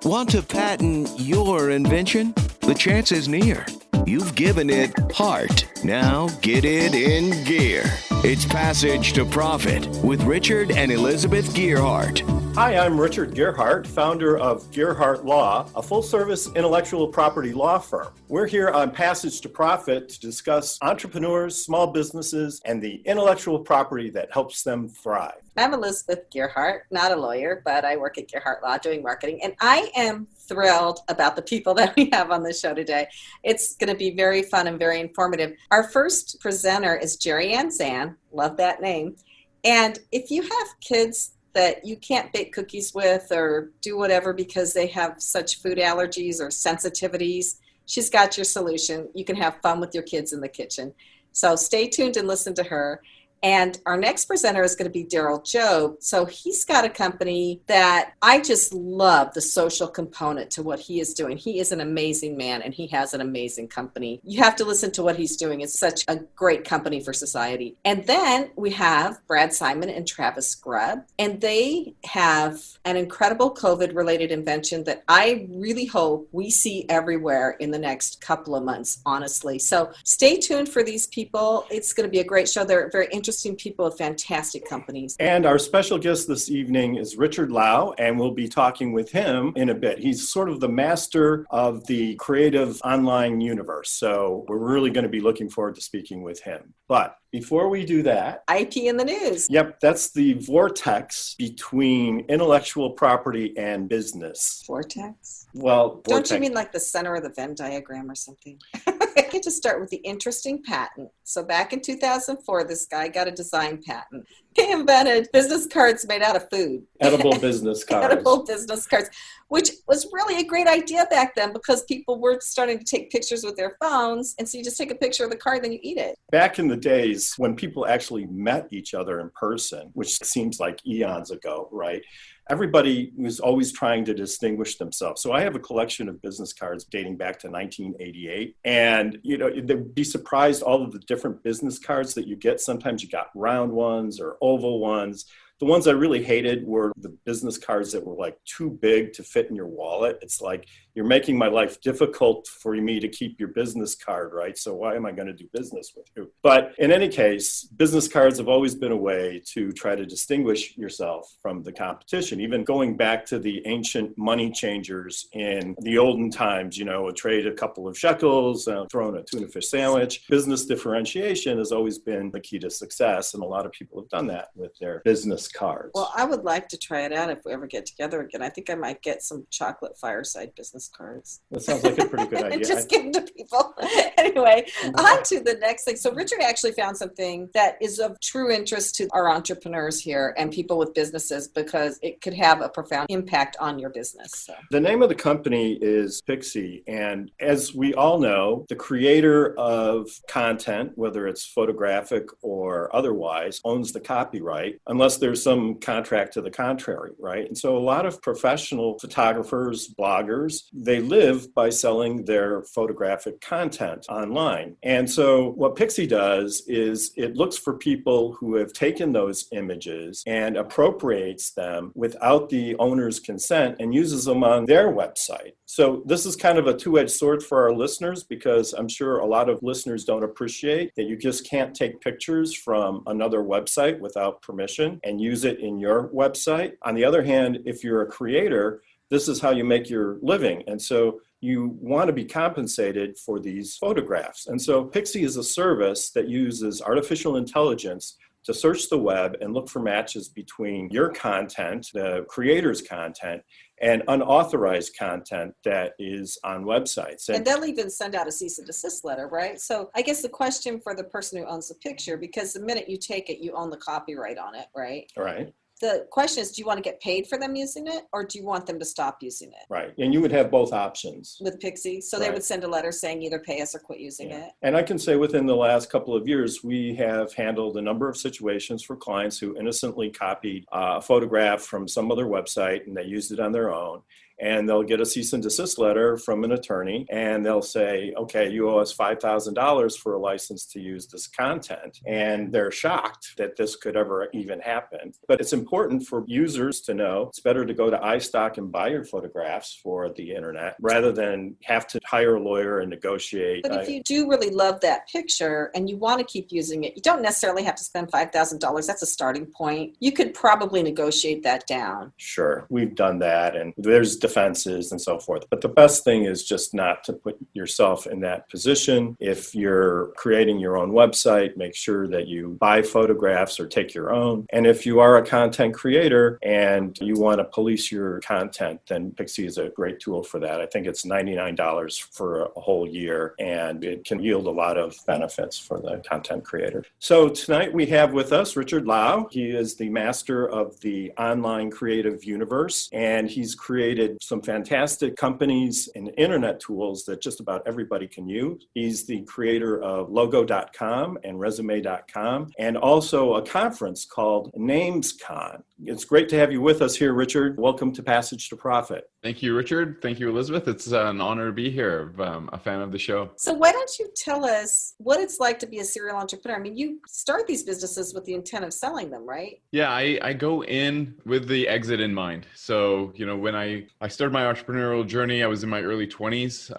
Want to patent your invention? The chance is near. You've given it heart. Now get it in gear. It's Passage to Profit with Richard and Elizabeth Gearhart. Hi, I'm Richard Gearhart, founder of Gearhart Law, a full-service intellectual property law firm. We're here on Passage to Profit to discuss entrepreneurs, small businesses, and the intellectual property that helps them thrive. I'm Elizabeth Gearhart, not a lawyer, but I work at Gearhart Law doing marketing, and I am thrilled about the people that we have on the show today. It's going to be very fun and very informative. Our first presenter is Jerry Ann Zan. Love that name. And if you have kids that you can't bake cookies with or do whatever because they have such food allergies or sensitivities, she's got your solution. You can have fun with your kids in the kitchen. So stay tuned and listen to her. And our next presenter is going to be Daryl Jobe. So he's got a company that I just love the social component to what he is doing. He is an amazing man and he has an amazing company. You have to listen to what he's doing. It's such a great company for society. And then we have Brad Simon and Travis Grub, and they have an incredible COVID-related invention that I really hope we see everywhere in the next couple of months, honestly. So stay tuned for these people. It's going to be a great show. They're very interesting people with fantastic companies. And our special guest this evening is Richard Lau, and we'll be talking with him in a bit. He's sort of the master of the creative online universe, so we're really going to be looking forward to speaking with him. But before we do that, IP in the news. Yep, that's the vortex between intellectual property and business. Vortex? Well, don't you mean like the center of the Venn diagram or something? I get to start with the interesting patent. So back in 2004, this guy got a design patent. He invented business cards made out of food. Edible business cards. Edible business cards, which was really a great idea back then because people were starting to take pictures with their phones. And so you just take a picture of the card, then you eat it. Back in the days when people actually met each other in person, which seems like eons ago, right? Everybody was always trying to distinguish themselves. So I have a collection of business cards dating back to 1988. And, they'd be surprised all of the different business cards that you get. Sometimes you got round ones or oval ones. The ones I really hated were the business cards that were like too big to fit in your wallet. It's like, you're making my life difficult for me to keep your business card, right? So why am I going to do business with you? But in any case, business cards have always been a way to try to distinguish yourself from the competition. Even going back to the ancient money changers in the olden times, trade a couple of shekels, throw in a tuna fish sandwich. Business differentiation has always been the key to success. And a lot of people have done that with their business cards. Well, I would like to try it out if we ever get together again. I think I might get some chocolate Fireside business cards. That sounds like a pretty good idea. Just give them to people. Anyway, on to the next thing. So Richard actually found something that is of true interest to our entrepreneurs here and people with businesses because it could have a profound impact on your business. So. The name of the company is Pixie. And as we all know, the creator of content, whether it's photographic or otherwise, owns the copyright unless there's some contract to the contrary, right? And so a lot of professional photographers, bloggers, they live by selling their photographic content online. And so what Pixie does is it looks for people who have taken those images and appropriates them without the owner's consent and uses them on their website. So this is kind of a two-edged sword for our listeners because I'm sure a lot of listeners don't appreciate that you just can't take pictures from another website without permission and use it in your website. On the other hand, if you're a creator, this is how you make your living. And so you want to be compensated for these photographs. And so Pixie is a service that uses artificial intelligence to search the web and look for matches between your content, the creator's content, and unauthorized content that is on websites. And they'll even send out a cease and desist letter, right? So I guess the question for the person who owns the picture, because the minute you take it, you own the copyright on it, right? Right. The question is, do you want to get paid for them using it or do you want them to stop using it? Right. And you would have both options. With Pixie. So they would send a letter saying either pay us or quit using it. And I can say within the last couple of years, we have handled a number of situations for clients who innocently copied a photograph from some other website and they used it on their own. and they'll get a cease and desist letter from an attorney, and they'll say, okay, you owe us $5,000 for a license to use this content. And they're shocked that this could ever even happen. But it's important for users to know it's better to go to iStock and buy your photographs for the internet rather than have to hire a lawyer and negotiate. But if you do really love that picture and you want to keep using it, you don't necessarily have to spend $5,000. That's a starting point. You could probably negotiate that down. Sure, we've done that, and there's defenses and so forth. But the best thing is just not to put yourself in that position. If you're creating your own website, make sure that you buy photographs or take your own. And if you are a content creator and you want to police your content, then Pixie is a great tool for that. I think it's $99 for a whole year, and it can yield a lot of benefits for the content creator. So tonight we have with us Richard Lau. He is the master of the online creative universe, and he's created some fantastic companies and internet tools that just about everybody can use. He's the creator of logo.com and resume.com, and also a conference called NamesCon. It's great to have you with us here, Richard. Welcome to Passage to Profit. Thank you, Richard. Thank you, Elizabeth. It's an honor to be here. I'm a fan of the show. So why don't you tell us what it's like to be a serial entrepreneur? I mean, you start these businesses with the intent of selling them, right? Yeah, I go in with the exit in mind. So, when I started my entrepreneurial journey, I was in my early 20s.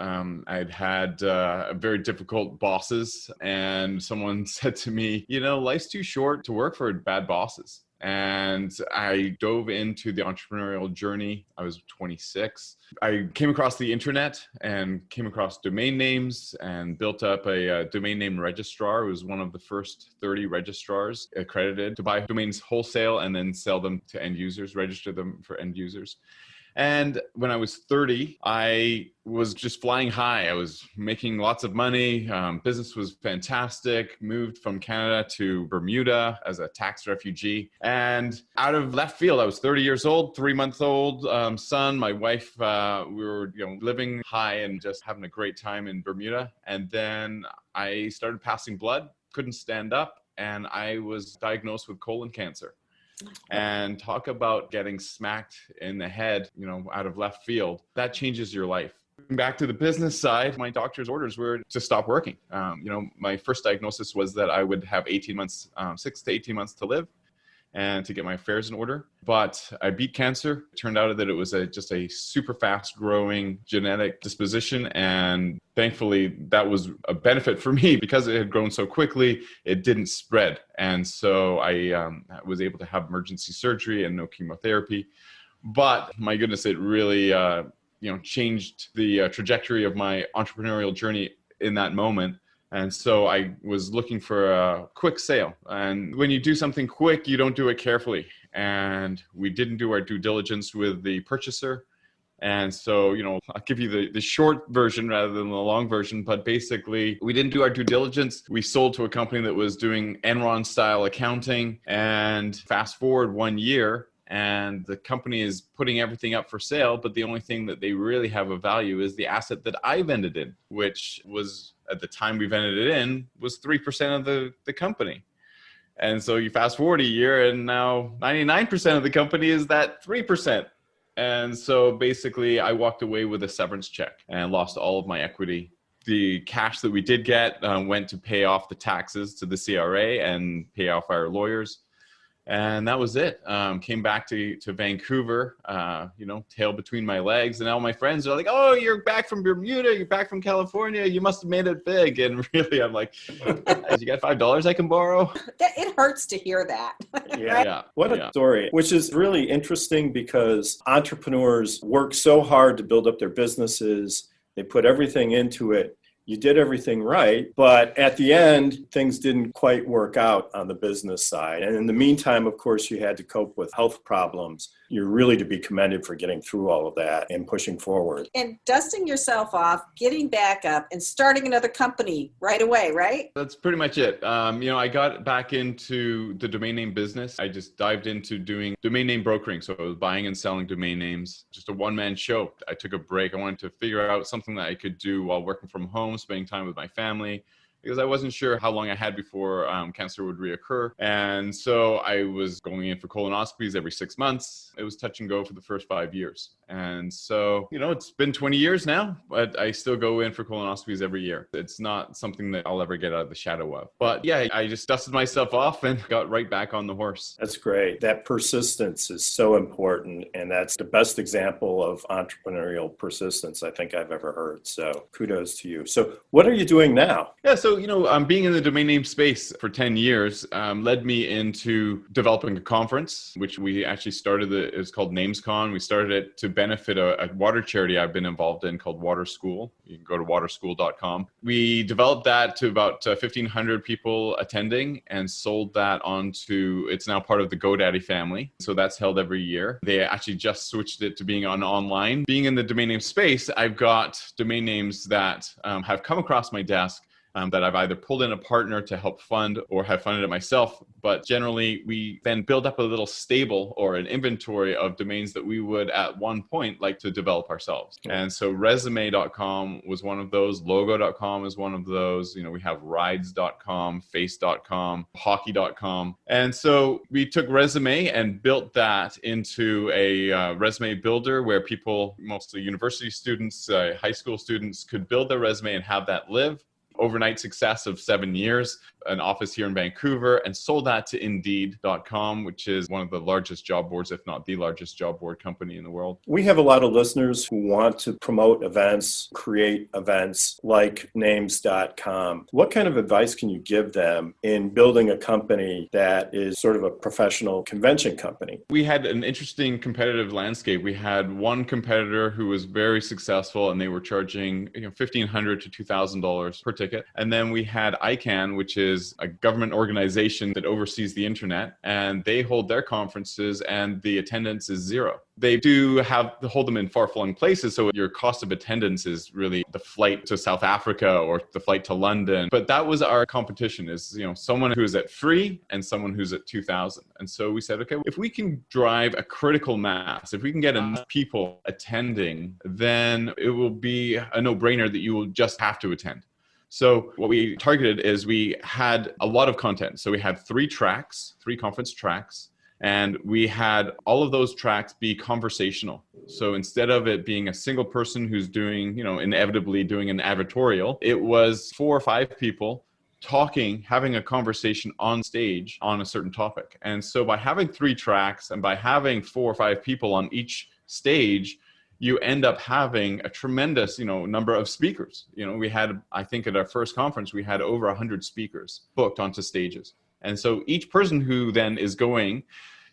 I'd had very difficult bosses, and someone said to me, life's too short to work for bad bosses. And I dove into the entrepreneurial journey. I was 26. I came across the internet and came across domain names and built up a domain name registrar. It was one of the first 30 registrars accredited to buy domains wholesale and then sell them to end users, register them for end users. And when I was 30, I was just flying high. I was making lots of money. Business was fantastic. Moved from Canada to Bermuda as a tax refugee. And out of left field, I was 30 years old, 3-month-old son. My wife, we were living high and just having a great time in Bermuda. And then I started passing blood, couldn't stand up, and I was diagnosed with colon cancer. And talk about getting smacked in the head, out of left field. That changes your life. Back to the business side, my doctor's orders were to stop working. My first diagnosis was that I would have 6 to 18 months to live and to get my affairs in order. But I beat cancer. It turned out that it was just a super fast growing genetic disposition. And thankfully, that was a benefit for me because it had grown so quickly, it didn't spread. And so I was able to have emergency surgery and no chemotherapy. But my goodness, it really changed the trajectory of my entrepreneurial journey in that moment. And so I was looking for a quick sale. And when you do something quick, you don't do it carefully. And we didn't do our due diligence with the purchaser. And so, I'll give you the short version rather than the long version. But basically, we didn't do our due diligence. We sold to a company that was doing Enron-style accounting. And fast forward 1 year, and the company is putting everything up for sale. But the only thing that they really have of value is the asset that I vended in, which was, at the time we vended it in, was 3% of the company. And so you fast forward a year, and now 99% of the company is that 3%. And so basically I walked away with a severance check and lost all of my equity. The cash that we did get went to pay off the taxes to the CRA and pay off our lawyers. And that was it. Came back to Vancouver, tail between my legs. And all my friends are like, oh, you're back from Bermuda. You're back from California. You must have made it big. And really, I'm like, you got $5 I can borrow? It hurts to hear that. Yeah. What a story, which is really interesting because entrepreneurs work so hard to build up their businesses. They put everything into it. You did everything right, but at the end, things didn't quite work out on the business side. And in the meantime, of course, you had to cope with health problems. You're really to be commended for getting through all of that and pushing forward. And dusting yourself off, getting back up, and starting another company right away, right? That's pretty much it. I got back into the domain name business. I just dived into doing domain name brokering. So I was buying and selling domain names, just a one-man show. I took a break. I wanted to figure out something that I could do while working from home, spending time with my family, because I wasn't sure how long I had before cancer would reoccur. And so I was going in for colonoscopies every 6 months. It was touch and go for the first 5 years. And so, it's been 20 years now, but I still go in for colonoscopies every year. It's not something that I'll ever get out of the shadow of. But yeah, I just dusted myself off and got right back on the horse. That's great. That persistence is so important. And that's the best example of entrepreneurial persistence I think I've ever heard. So kudos to you. So what are you doing now? Yeah, so, being in the domain name space for 10 years led me into developing a conference, which we actually started. It's called NamesCon. We started it to benefit a water charity I've been involved in called Water School. You can go to waterschool.com. We developed that to about 1,500 people attending and sold that onto, it's now part of the GoDaddy family. So that's held every year. They actually just switched it to being on online. Being in the domain name space, I've got domain names that have come across my desk that I've either pulled in a partner to help fund or have funded it myself. But generally, we then build up a little stable or an inventory of domains that we would at one point like to develop ourselves. And so resume.com was one of those. Logo.com is one of those. We have rides.com, face.com, hockey.com. And so we took resume and built that into a resume builder where people, mostly university students, high school students, could build their resume and have that live. Overnight success of 7 years, an office here in Vancouver, and sold that to Indeed.com, which is one of the largest job boards, if not the largest job board company in the world. We have a lot of listeners who want to promote events, create events like names.com. What kind of advice can you give them in building a company that is sort of a professional convention company? We had an interesting competitive landscape. We had one competitor who was very successful and they were charging $1,500 to $2,000 per ticket. And then we had ICANN, which is a government organization that oversees the internet, and they hold their conferences and the attendance is zero. They do hold them in far-flung places, so your cost of attendance is really the flight to South Africa or the flight to London. But that was our competition, is someone who is at free and someone who's at 2,000. And so we said, okay, if we can drive a critical mass, if we can get enough people attending, then it will be a no-brainer that you will just have to attend. So what we targeted is we had a lot of content. So we had 3 conference tracks, and we had all of those tracks be conversational. So instead of it being a single person who's doing, inevitably doing an advertorial, it was 4 or 5 people talking, having a conversation on stage on a certain topic. And so by having 3 tracks and by having 4 or 5 people on each stage, you end up having a tremendous, number of speakers. We had, I think at our first conference, we had over 100 speakers booked onto stages. And so each person who then is going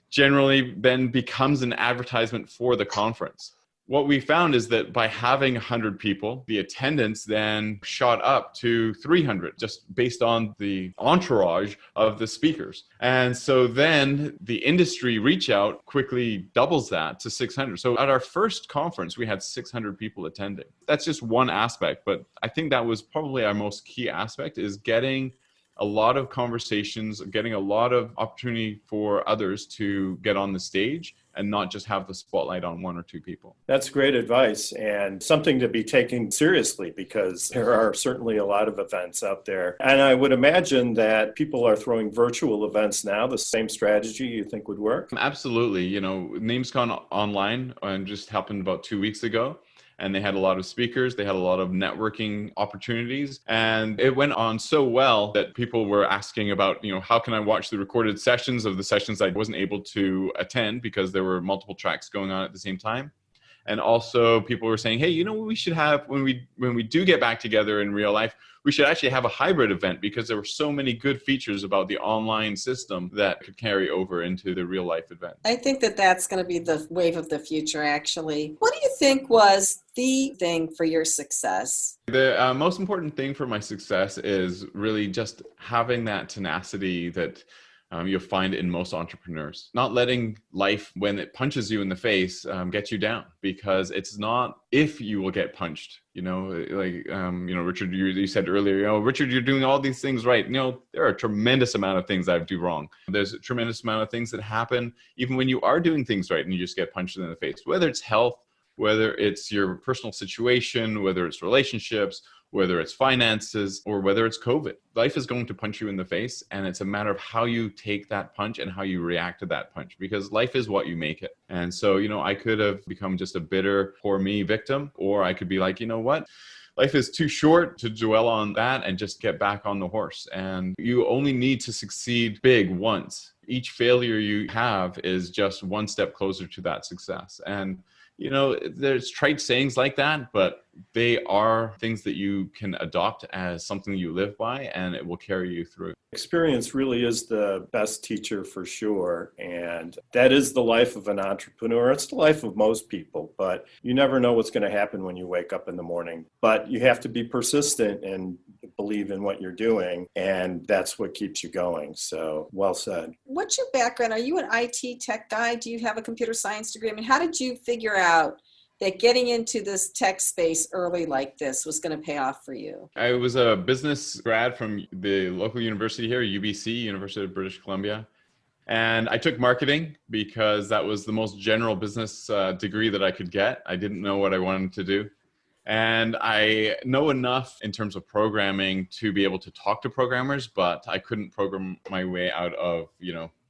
generally then becomes an advertisement for the conference. What we found is that by having 100 people, the attendance then shot up to 300, just based on the entourage of the speakers. And so then the industry reach out quickly doubles that to 600. So at our first conference, we had 600 people attending. That's just one aspect, but I think that was probably our most key aspect, is getting a lot of conversations, getting a lot of opportunity for others to get on the stage and not just have the spotlight on 1 or 2 people. That's great advice and something to be taken seriously, because there are certainly a lot of events out there. And I would imagine that people are throwing virtual events now. The same strategy you think would work? Absolutely. NamesCon online just happened about 2 weeks ago. And they had a lot of speakers. They had a lot of networking opportunities. And it went on so well that people were asking about, how can I watch the recorded sessions of the sessions I wasn't able to attend because there were multiple tracks going on at the same time. And also people were saying, hey, what we should have when we do get back together in real life, we should actually have a hybrid event, because there were so many good features about the online system that could carry over into the real life event. I think that that's going to be the wave of the future, actually. What do you think was the thing for your success? The most important thing for my success is really just having that tenacity that you'll find in most entrepreneurs. Not letting life, when it punches you in the face, get you down, because it's not if you will get punched. Richard, you said earlier, Richard, you're doing all these things right. There are a tremendous amount of things I do wrong. There's a tremendous amount of things that happen even when you are doing things right and you just get punched in the face, whether it's health, whether it's your personal situation, whether it's relationships, whether it's finances or whether it's COVID. Life is going to punch you in the face, and it's a matter of how you take that punch and how you react to that punch, because life is what you make it. And so, I could have become just a bitter, poor me victim, or I could be like, you know what? Life is too short to dwell on that and just get back on the horse. And you only need to succeed big once. Each failure you have is just one step closer to that success. And there's trite sayings like that, but they are things that you can adopt as something you live by, and it will carry you through. Experience really is the best teacher for sure. And that is the life of an entrepreneur. It's the life of most people, but you never know what's going to happen when you wake up in the morning. But you have to be persistent and believe in what you're doing, and that's what keeps you going. So well said. What's your background? Are you an IT tech guy? Do you have a computer science degree? I mean, how did you figure out that getting into this tech space early like this was going to pay off for you? I was a business grad from the local university here, UBC, University of British Columbia. And I took marketing because that was the most general business degree that I could get. I didn't know what I wanted to do. And I know enough in terms of programming to be able to talk to programmers, but I couldn't program my way out of,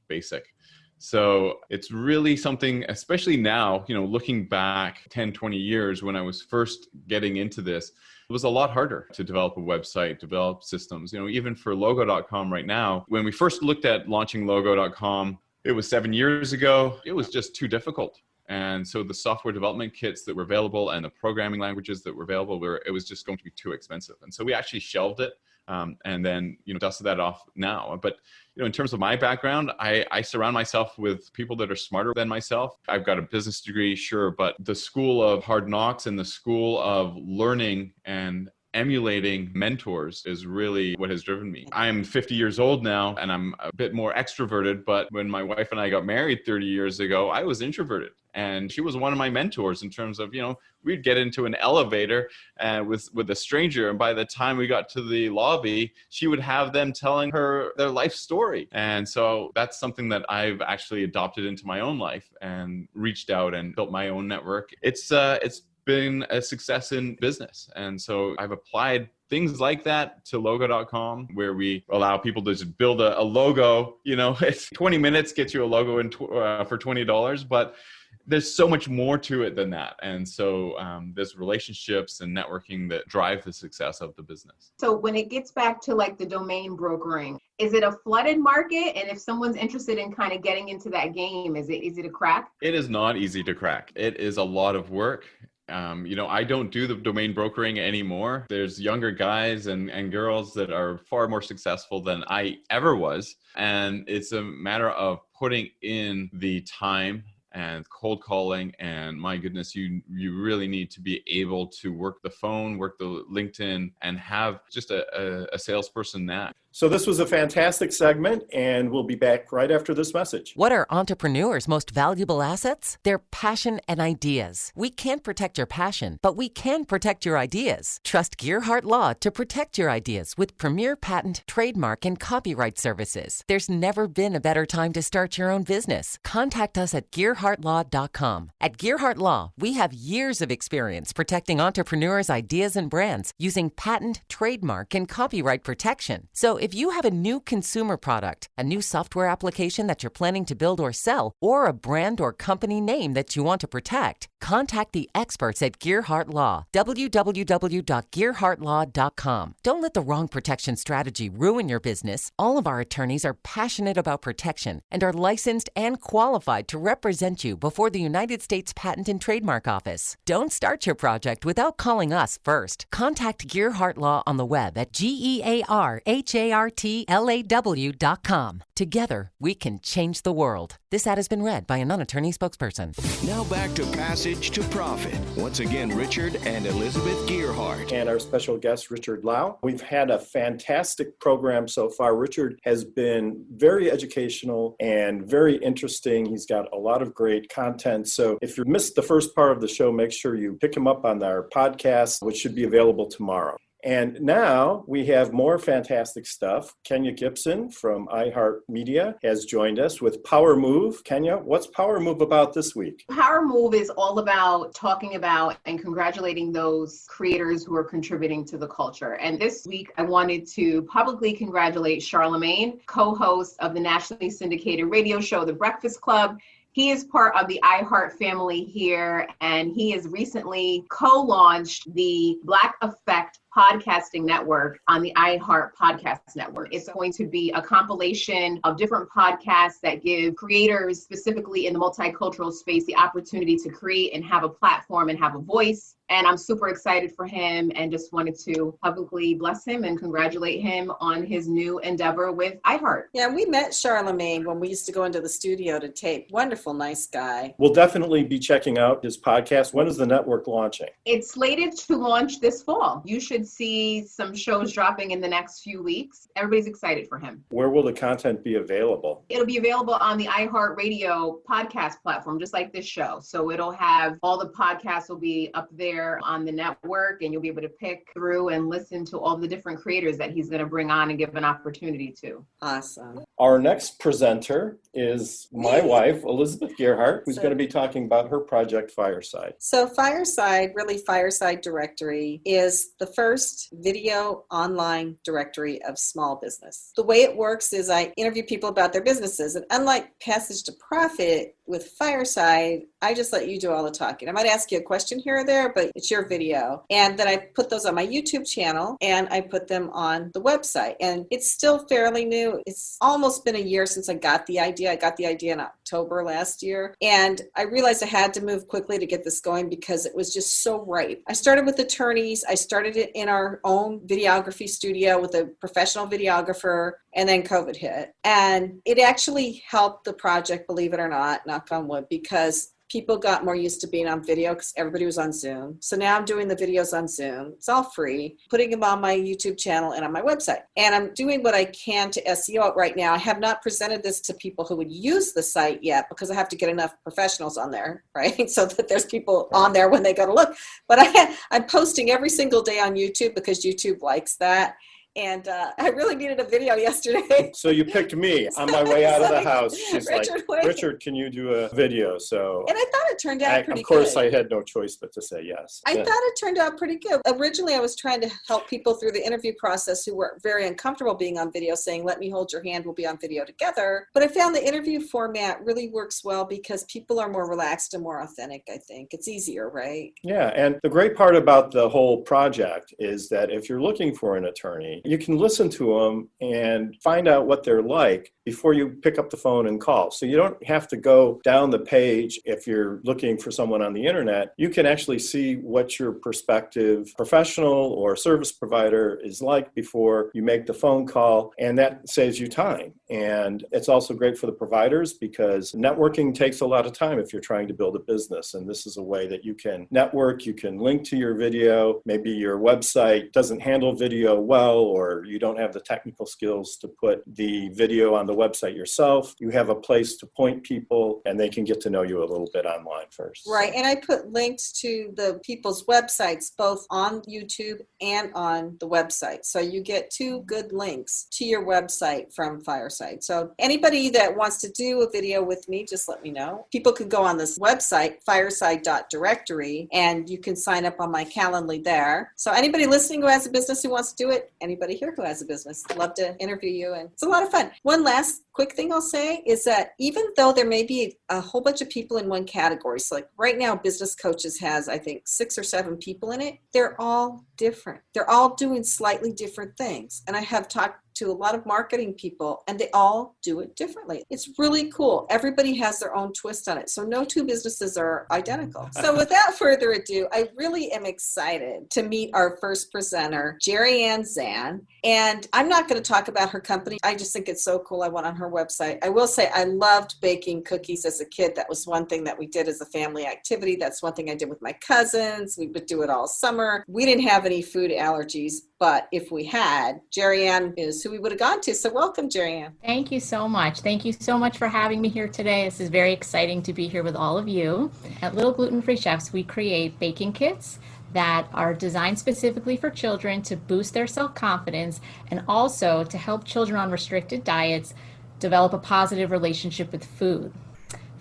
basic. So it's really something, especially now, looking back 10, 20 years when I was first getting into this, it was a lot harder to develop a website, develop systems. Even for logo.com right now, when we first looked at launching logo.com, it was 7 years ago. It was just too difficult. And so the software development kits that were available and the programming languages that were available, it was just going to be too expensive. And so we actually shelved it and then, dusted that off now. But, in terms of my background, I surround myself with people that are smarter than myself. I've got a business degree, sure, but the school of hard knocks and the school of learning and emulating mentors is really what has driven me. I'm 50 years old now and I'm a bit more extroverted, but when my wife and I got married 30 years ago, I was introverted. And she was one of my mentors in terms of, we'd get into an elevator with a stranger. And by the time we got to the lobby, she would have them telling her their life story. And so that's something that I've actually adopted into my own life and reached out and built my own network. It's been a success in business. And so I've applied things like that to logo.com, where we allow people to just build a logo. It's 20 minutes, gets you a logo for $20, but there's so much more to it than that. And so there's relationships and networking that drive the success of the business. So when it gets back to like the domain brokering, is it a flooded market? And if someone's interested in kind of getting into that game, is it easy to crack? It is not easy to crack. It is a lot of work. I don't do the domain brokering anymore. There's younger guys and girls that are far more successful than I ever was. And it's a matter of putting in the time and cold calling. And my goodness, you really need to be able to work the phone, work the LinkedIn, and have just a salesperson knack. So this was a fantastic segment, and we'll be back right after this message. What are entrepreneurs' most valuable assets? Their passion and ideas. We can't protect your passion, but we can protect your ideas. Trust Gearhart Law to protect your ideas with premier patent, trademark, and copyright services. There's never been a better time to start your own business. Contact us at GearhartLaw.com. At Gearhart Law, we have years of experience protecting entrepreneurs' ideas and brands using patent, trademark, and copyright protection. So if you have a new consumer product, a new software application that you're planning to build or sell, or a brand or company name that you want to protect, contact the experts at Gearhart Law. www.gearhartlaw.com. Don't let the wrong protection strategy ruin your business. All of our attorneys are passionate about protection and are licensed and qualified to represent you before the United States Patent and Trademark Office. Don't start your project without calling us first. Contact Gearhart Law on the web at GearhartLaw.com. Together, we can change the world. This ad has been read by a non-attorney spokesperson. Now back to Passage to Profit. Once again, Richard and Elizabeth Gearhart. And our special guest, Richard Lau. We've had a fantastic program so far. Richard has been very educational and very interesting. He's got a lot of great content. So if you missed the first part of the show, make sure you pick him up on our podcast, which should be available tomorrow. And now we have more fantastic stuff. Kenya Gibson from iHeartMedia has joined us with Power Move. Kenya, what's Power Move about this week? Power Move is all about talking about and congratulating those creators who are contributing to the culture. And this week, I wanted to publicly congratulate Charlemagne, co-host of the nationally syndicated radio show, The Breakfast Club. He is part of the iHeart family here, and he has recently co-launched the Black Effect podcasting network on the iHeart Podcast Network. It's going to be a compilation of different podcasts that give creators, specifically in the multicultural space, the opportunity to create and have a platform and have a voice. And I'm super excited for him and just wanted to publicly bless him and congratulate him on his new endeavor with iHeart. Yeah, we met Charlemagne when we used to go into the studio to tape. Wonderful, nice guy. We'll definitely be checking out his podcast. When is the network launching? It's slated to launch this fall. You should see some shows dropping in the next few weeks. Everybody's excited for him. Where will the content be available? It'll be available on the iHeart Radio podcast platform, just like this show. So it'll have all the podcasts will be up there on the network, and you'll be able to pick through and listen to all the different creators that he's going to bring on and give an opportunity to. Awesome. Our next presenter is my wife, Elizabeth Gerhardt, who's going to be talking about her project Fireside. So Fireside Directory is the first video online directory of small business. The way it works is I interview people about their businesses, and unlike Passage to Profit, with Fireside, I just let you do all the talking. I might ask you a question here or there, but it's your video. And then I put those on my YouTube channel and I put them on the website. And it's still fairly new. It's almost been a year since I got the idea. I got the idea in October last year. And I realized I had to move quickly to get this going because it was just so ripe. I started with attorneys. I started it in our own videography studio with a professional videographer, and then COVID hit. And it actually helped the project, believe it or not, knock on wood, because people got more used to being on video because everybody was on Zoom. So now I'm doing the videos on Zoom. It's all free, putting them on my YouTube channel and on my website. And I'm doing what I can to SEO it right now. I have not presented this to people who would use the site yet because I have to get enough professionals on there, right? So that there's people on there when they go to look. But I'm posting every single day on YouTube because YouTube likes that. And I really needed a video yesterday. So you picked me on my way out of the house. She's Richard, like, Richard, can you do a video? So, and I thought it turned out pretty good. Of course, I had no choice but to say yes. I thought it turned out pretty good. Originally, I was trying to help people through the interview process who were very uncomfortable being on video, saying, let me hold your hand, we'll be on video together. But I found the interview format really works well because people are more relaxed and more authentic, I think. It's easier, right? Yeah, and the great part about the whole project is that if you're looking for an attorney, you can listen to them and find out what they're like before you pick up the phone and call. So you don't have to go down the page if you're looking for someone on the internet. You can actually see what your prospective professional or service provider is like before you make the phone call, and that saves you time. And it's also great for the providers because networking takes a lot of time if you're trying to build a business. And this is a way that you can network, you can link to your video. Maybe your website doesn't handle video well, or you don't have the technical skills to put the video on the website yourself. You have a place to point people and they can get to know you a little bit online first. Right. And I put links to the people's websites, both on YouTube and on the website. So you get two good links to your website from Fireside. So anybody that wants to do a video with me, just let me know. People can go on this website, fireside.directory, and you can sign up on my Calendly there. So anybody listening who has a business who wants to do it, anybody here who has a business, love to interview you. And it's a lot of fun. One last quick thing I'll say is that even though there may be a whole bunch of people in one category, so like right now Business Coaches has, I think, 6 or 7 people in it, they're all different. They're all doing slightly different things. And I have talked to a lot of marketing people, and they all do it differently. It's really cool. Everybody has their own twist on it. So no two businesses are identical. So without further ado, I really am excited to meet our first presenter, Jerry Ann Zan. And I'm not going to talk about her company. I just think it's so cool. I went on her website. I will say I loved baking cookies as a kid. That was one thing that we did as a family activity. That's one thing I did with my cousins. We would do it all summer. We didn't have any food allergies but if we had, Jerry Ann is who we would have gone to. So welcome, Jerry Ann. Thank you so much. Thank you so much for having me here today. This is very exciting to be here with all of you. At Little Gluten-Free Chefs, we create baking kits that are designed specifically for children to boost their self-confidence and also to help children on restricted diets develop a positive relationship with food.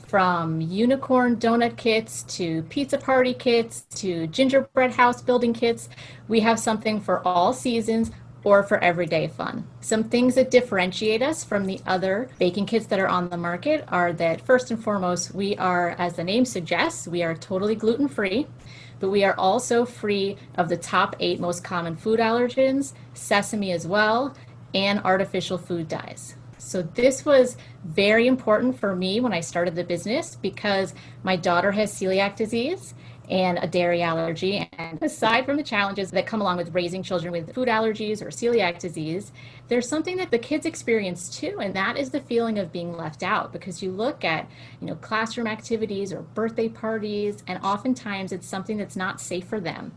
From unicorn donut kits to pizza party kits to gingerbread house building kits, we have something for all seasons or for everyday fun. Some things that differentiate us from the other baking kits that are on the market are that first and foremost, we are, as the name suggests, we are totally gluten-free, but we are also free of the top 8 most common food allergens, sesame as well, and artificial food dyes. So this was very important for me when I started the business because my daughter has celiac disease and a dairy allergy. And aside from the challenges that come along with raising children with food allergies or celiac disease, there's something that the kids experience too, and that is the feeling of being left out. Because you look at, classroom activities or birthday parties, and oftentimes it's something that's not safe for them.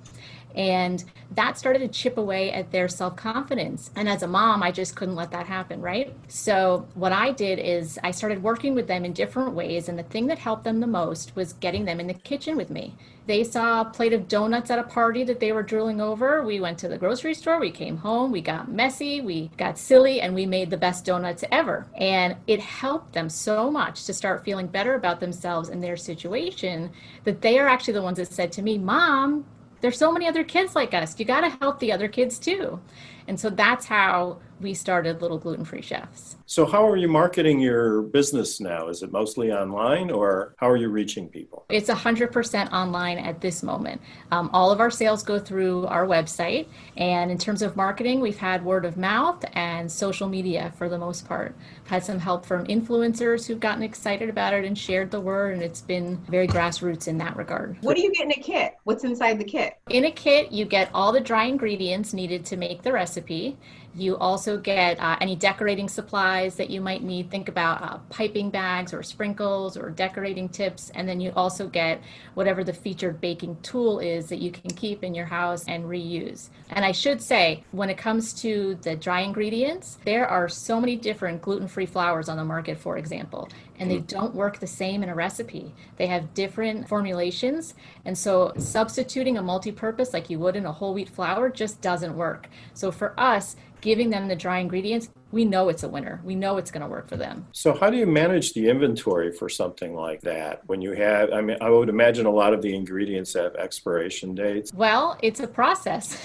And that started to chip away at their self-confidence. And as a mom, I just couldn't let that happen, right? So what I did is I started working with them in different ways. And the thing that helped them the most was getting them in the kitchen with me. They saw a plate of donuts at a party that they were drooling over. We went to the grocery store, we came home, we got messy, we got silly, and we made the best donuts ever. And it helped them so much to start feeling better about themselves and their situation that they are actually the ones that said to me, Mom, there's so many other kids like us. You got to help the other kids too. And so that's how we started Little Gluten-Free Chefs. So how are you marketing your business now? Is it mostly online, or how are you reaching people? It's 100% online at this moment. All of our sales go through our website. And in terms of marketing, we've had word of mouth and social media for the most part. Had some help from influencers who've gotten excited about it and shared the word. And it's been very grassroots in that regard. What do you get in a kit? What's inside the kit? In a kit, you get all the dry ingredients needed to make the recipe. You also get any decorating supplies that you might need. Think about piping bags or sprinkles or decorating tips. And then you also get whatever the featured baking tool is that you can keep in your house and reuse. And I should say, when it comes to the dry ingredients, there are so many different gluten-free flours on the market, for example, and they don't work the same in a recipe. They have different formulations. And so substituting a multi-purpose like you would in a whole wheat flour just doesn't work. So for us, giving them the dry ingredients, we know it's a winner. We know it's going to work for them. So how do you manage the inventory for something like that? When you have, I would imagine a lot of the ingredients have expiration dates. Well, it's a process.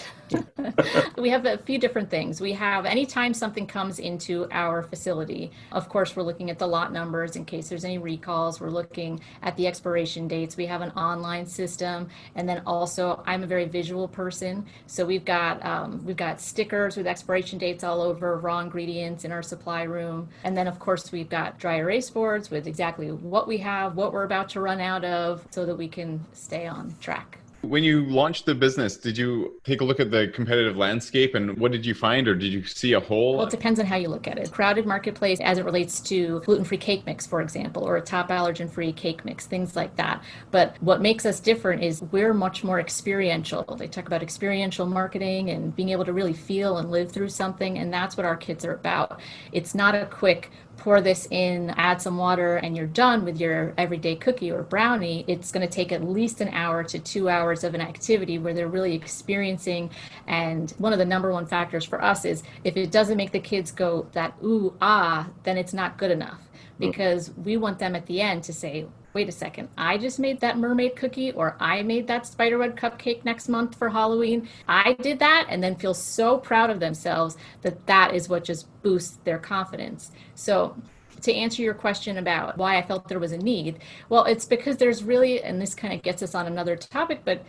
We have a few different things. We have anytime something comes into our facility, of course, we're looking at the lot numbers in case there's any recalls. We're looking at the expiration dates. We have an online system. And then also, I'm a very visual person. So we've got stickers with expiration dates all over, raw ingredients in our supply room. And then, of course, we've got dry erase boards with exactly what we have, what we're about to run out of, so that we can stay on track. When you launched the business, did you take a look at the competitive landscape and what did you find, or did you see a hole? Well, it depends on how you look at it. Crowded marketplace as it relates to gluten-free cake mix, for example, or a top allergen-free cake mix, things like that. But what makes us different is we're much more experiential. They talk about experiential marketing and being able to really feel and live through something, and that's what our kits are about. It's not a quick pour this in, add some water, and you're done with your everyday cookie or brownie. It's going to take at least an hour to 2 hours of an activity where they're really experiencing. And one of the number one factors for us is if it doesn't make the kids go that ooh, ah, then it's not good enough. Because we want them at the end to say, wait a second, I just made that mermaid cookie, or I made that spiderweb cupcake next month for Halloween. I did that, and then feel so proud of themselves that that is what just boosts their confidence. So to answer your question about why I felt there was a need, well, it's because there's really, and this kind of gets us on another topic, but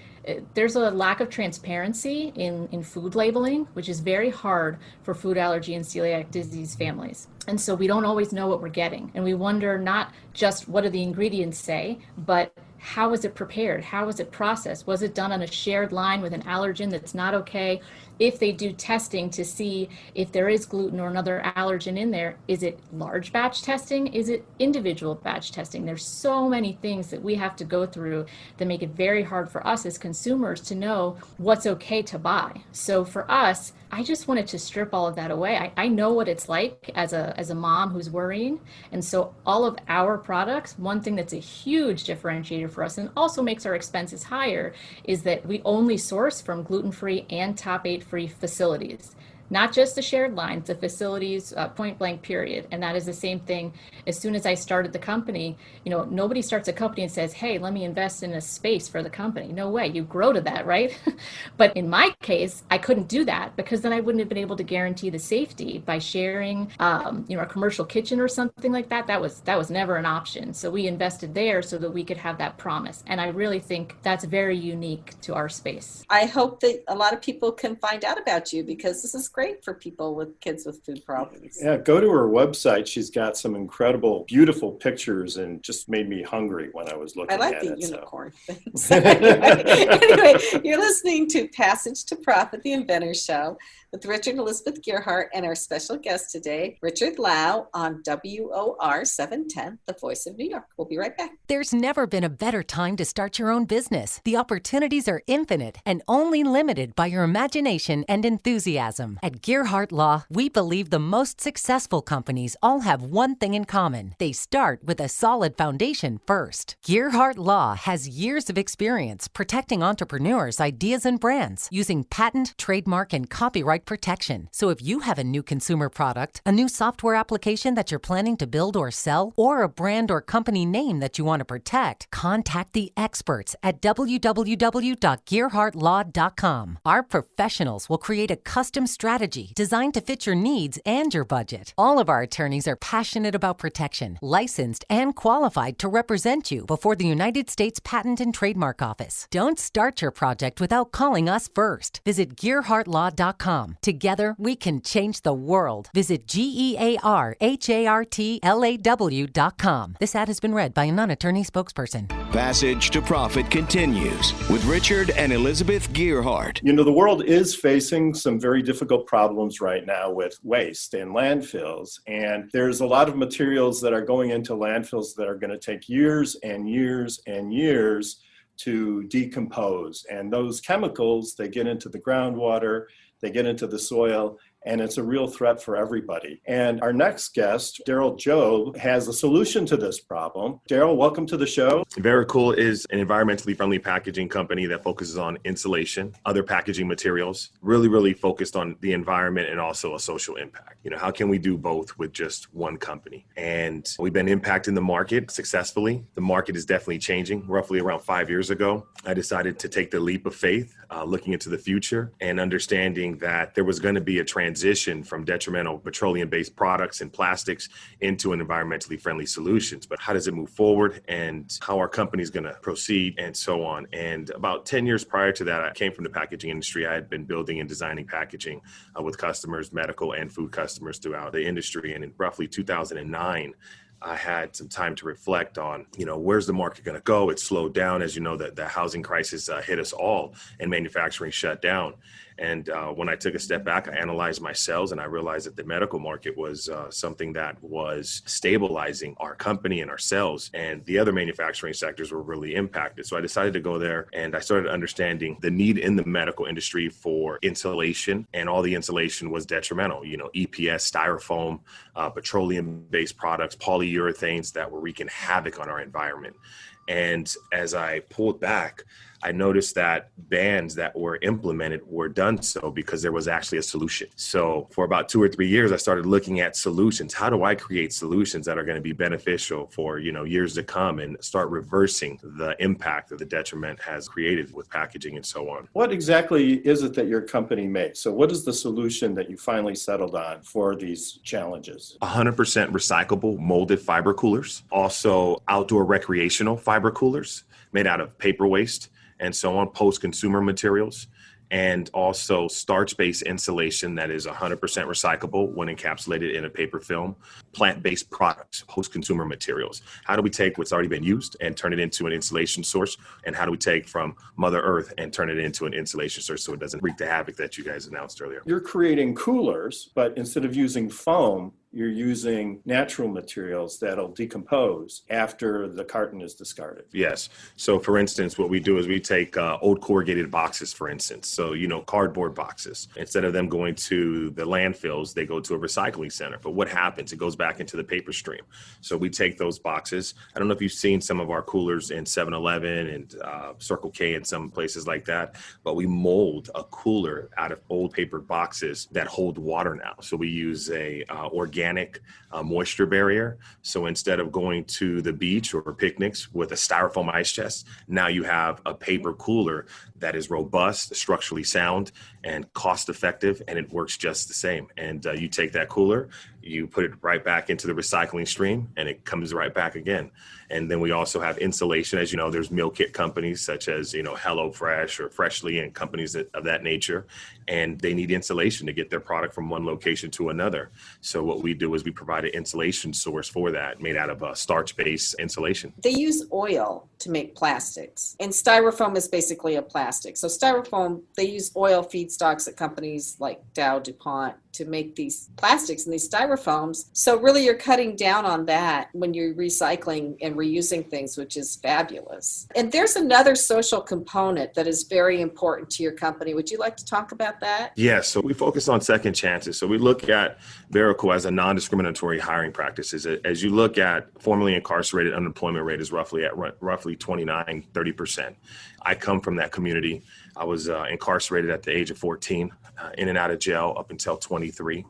there's a lack of transparency in food labeling, which is very hard for food allergy and celiac disease families. And so we don't always know what we're getting. And we wonder not just what do the ingredients say, but how was it prepared? How was it processed? Was it done on a shared line with an allergen that's not okay? If they do testing to see if there is gluten or another allergen in there, is it large batch testing? Is it individual batch testing? There's so many things that we have to go through that make it very hard for us as consumers to know what's okay to buy. So for us, I just wanted to strip all of that away. I know what it's like as a mom who's worrying. And so all of our products, one thing that's a huge differentiator for us and also makes our expenses higher is that we only source from gluten-free and top 8 free facilities. Not just the shared lines, the facilities, point blank period. And that is the same thing. As soon as I started the company, nobody starts a company and says, hey, let me invest in a space for the company. No way, you grow to that, right? But in my case, I couldn't do that because then I wouldn't have been able to guarantee the safety by sharing, a commercial kitchen or something like that. That was never an option. So we invested there so that we could have that promise. And I really think that's very unique to our space. I hope that a lot of people can find out about you because this is great for people with kids with food problems. Yeah, go to her website. She's got some incredible, beautiful pictures and just made me hungry when I was looking at it. I like the unicorn things. Anyway, you're listening to Passage to Profit, the Inventor Show with Richard and Elizabeth Gearhart and our special guest today, Richard Lau on WOR 710, the voice of New York. We'll be right back. There's never been a better time to start your own business. The opportunities are infinite and only limited by your imagination and enthusiasm. At Gearhart Law, we believe the most successful companies all have one thing in common. They start with a solid foundation first. Gearhart Law has years of experience protecting entrepreneurs' ideas and brands using patent, trademark, and copyright protection. So if you have a new consumer product, a new software application that you're planning to build or sell, or a brand or company name that you want to protect, contact the experts at www.gearhartlaw.com. Our professionals will create a custom strategy designed to fit your needs and your budget. All of our attorneys are passionate about protection, licensed and qualified to represent you before the United States Patent and Trademark Office. Don't start your project without calling us first. Visit gearhartlaw.com. Together, we can change the world. Visit GEARHARTLAW.com. This ad has been read by a non-attorney spokesperson. Passage to Profit continues with Richard and Elizabeth Gearhart. The world is facing some very difficult problems right now with waste and landfills. And there's a lot of materials that are going into landfills that are going to take years and years and years to decompose. And those chemicals, they get into the groundwater, they get into the soil, and it's a real threat for everybody. And our next guest, Daryl Jobe, has a solution to this problem. Daryl, welcome to the show. Vericool is an environmentally friendly packaging company that focuses on insulation, other packaging materials, really focused on the environment and also a social impact. How can we do both with just one company? And we've been impacting the market successfully. The market is definitely changing. Roughly around 5 years ago, I decided to take the leap of faith, looking into the future and understanding that there was going to be a transition from detrimental petroleum-based products and plastics into an environmentally friendly solutions. But how does it move forward and how our company is going to proceed and so on. And about 10 years prior to that, I came from the packaging industry. I had been building and designing packaging with customers, medical and food customers throughout the industry. And in roughly 2009, I had some time to reflect on, where's the market going to go? It slowed down. As you know, the housing crisis hit us all and manufacturing shut down. And when I took a step back, I analyzed my sales and I realized that the medical market was something that was stabilizing our company and our sales, and the other manufacturing sectors were really impacted. So I decided to go there and I started understanding the need in the medical industry for insulation, and all the insulation was detrimental, EPS, styrofoam, petroleum-based products, polyurethanes that were wreaking havoc on our environment. And as I pulled back, I noticed that bans that were implemented were done so because there was actually a solution. So for about 2 or 3 years, I started looking at solutions. How do I create solutions that are going to be beneficial for, years to come, and start reversing the impact that the detriment has created with packaging and so on? What exactly is it that your company makes? So what is the solution that you finally settled on for these challenges? 100% recyclable molded fiber coolers, also outdoor recreational fiber coolers made out of paper waste and so on, post-consumer materials, and also starch-based insulation that is 100% recyclable when encapsulated in a paper film. plant-based products, post-consumer materials? How do we take what's already been used and turn it into an insulation source? And how do we take from Mother Earth and turn it into an insulation source so it doesn't wreak the havoc that you guys announced earlier? You're creating coolers, but instead of using foam, you're using natural materials that'll decompose after the carton is discarded. Yes. So for instance, what we do is we take old corrugated boxes, for instance. So, cardboard boxes. Instead of them going to the landfills, they go to a recycling center. But what happens? It goes back into the paper stream. So we take those boxes. I don't know if you've seen some of our coolers in 7-Eleven and Circle K and some places like that, but we mold a cooler out of old paper boxes that hold water now. So we use a organic moisture barrier. So instead of going to the beach or picnics with a styrofoam ice chest, now you have a paper cooler that is robust, structurally sound, and cost effective, and it works just the same. And you take that cooler, you put it right back into the recycling stream, and it comes right back again. And then we also have insulation. As you know, there's meal kit companies such as, HelloFresh or Freshly and companies of that nature, and they need insulation to get their product from one location to another. So what we do is we provide an insulation source for that made out of starch-based insulation. They use oil to make plastics, and styrofoam is basically a plastic. So styrofoam, they use oil feedstocks at companies like Dow, DuPont to make these plastics and these styrofoams. So really you're cutting down on that when you're recycling and reusing things, which is fabulous. And there's another social component that is very important to your company. Would you like to talk about that? Yes. So we focus on second chances. So we look at Verico as a non-discriminatory hiring practices. As you look at formerly incarcerated, unemployment rate is roughly 29, 30%. I come from that community. I was incarcerated at the age of 14, in and out of jail up until 23.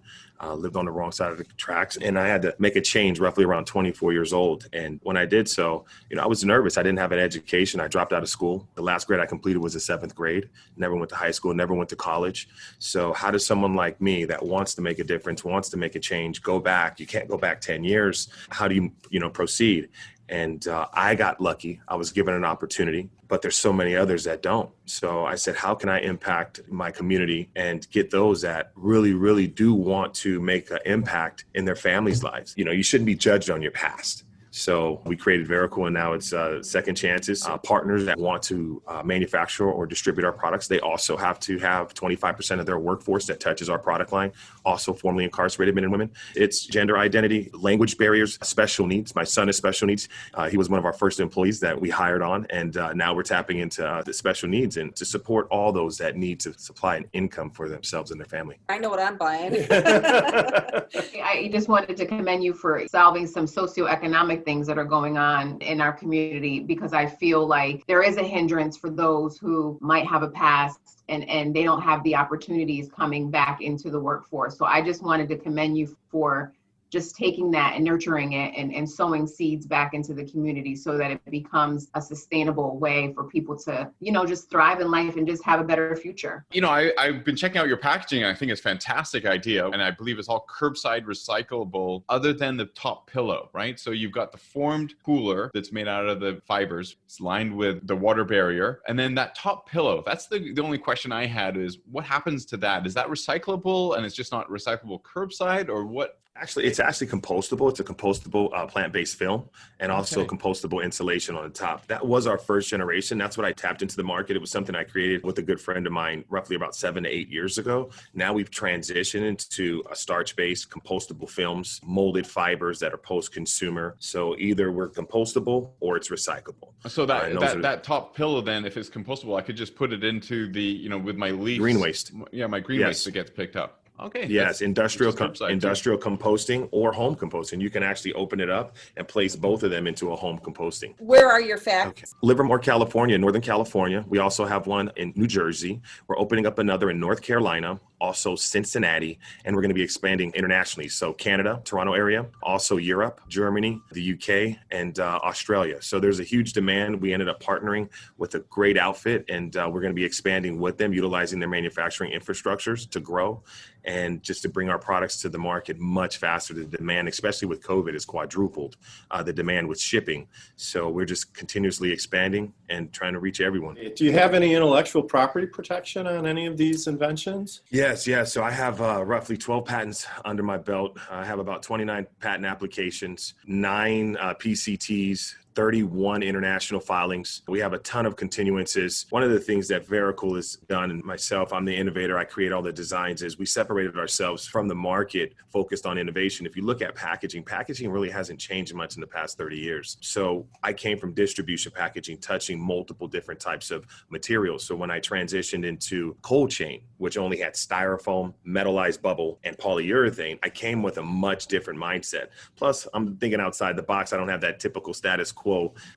Lived on the wrong side of the tracks, and I had to make a change roughly around 24 years old. And when I did so, I was nervous. I didn't have an education. I dropped out of school. The last grade I completed was the 7th grade. Never went to high school, never went to college. So how does someone like me that wants to make a difference, wants to make a change, go back? You can't go back 10 years. How do you proceed? And I got lucky. I was given an opportunity, but there's so many others that don't. So I said, how can I impact my community and get those that really, really do want to make an impact in their families' lives? You shouldn't be judged on your past. So we created Verico, and now it's Second Chances. Partners that want to manufacture or distribute our products, they also have to have 25% of their workforce that touches our product line, also formerly incarcerated men and women. It's gender identity, language barriers, special needs. My son is special needs. He was one of our first employees that we hired on, and now we're tapping into the special needs and to support all those that need to supply an income for themselves and their family. I know what I'm buying. I just wanted to commend you for solving some socioeconomic things that are going on in our community, because I feel like there is a hindrance for those who might have a past and they don't have the opportunities coming back into the workforce. So I just wanted to commend you for just taking that and nurturing it and sowing seeds back into the community so that it becomes a sustainable way for people to, just thrive in life and just have a better future. I've been checking out your packaging, and I think it's a fantastic idea. And I believe it's all curbside recyclable other than the top pillow, right? So you've got the formed cooler that's made out of the fibers. It's lined with the water barrier. And then that top pillow, that's the only question I had is what happens to that? Is that recyclable and it's just not recyclable curbside, or what? Actually, it's actually compostable. It's a compostable plant-based film, and also compostable insulation on the top. That was our first generation. That's what I tapped into the market. It was something I created with a good friend of mine roughly about 7 to 8 years ago. Now we've transitioned into a starch-based compostable films, molded fibers that are post-consumer. So either we're compostable or it's recyclable. So that top pillow, then, if it's compostable, I could just put it into the, with my leaves. Green waste. Yeah, my green waste that gets picked up. Okay. Yes, industrial composting or home composting. You can actually open it up and place both of them into a home composting. Where are your factories? Livermore, California, Northern California. We also have one in New Jersey. We're opening up another in North Carolina, also Cincinnati, and we're going to be expanding internationally. So Canada, Toronto area, also Europe, Germany, the UK, and Australia. So there's a huge demand. We ended up partnering with a great outfit, and we're going to be expanding with them, utilizing their manufacturing infrastructures to grow. and just to bring our products to the market much faster. The demand, especially with COVID, is quadrupled the demand with shipping. So we're just continuously expanding and trying to reach everyone. Do you have any intellectual property protection on any of these inventions? Yes. So I have roughly 12 patents under my belt. I have about 29 patent applications, 9 PCTs, 31 international filings. We have a ton of continuances. One of the things that Vericool has done, and myself, I'm the innovator, I create all the designs, is we separated ourselves from the market focused on innovation. If you look at packaging really hasn't changed much in the past 30 years. So I came from distribution packaging, touching multiple different types of materials. So when I transitioned into cold chain, which only had styrofoam, metallized bubble, and polyurethane, I came with a much different mindset. Plus, I'm thinking outside the box. I don't have that typical status quo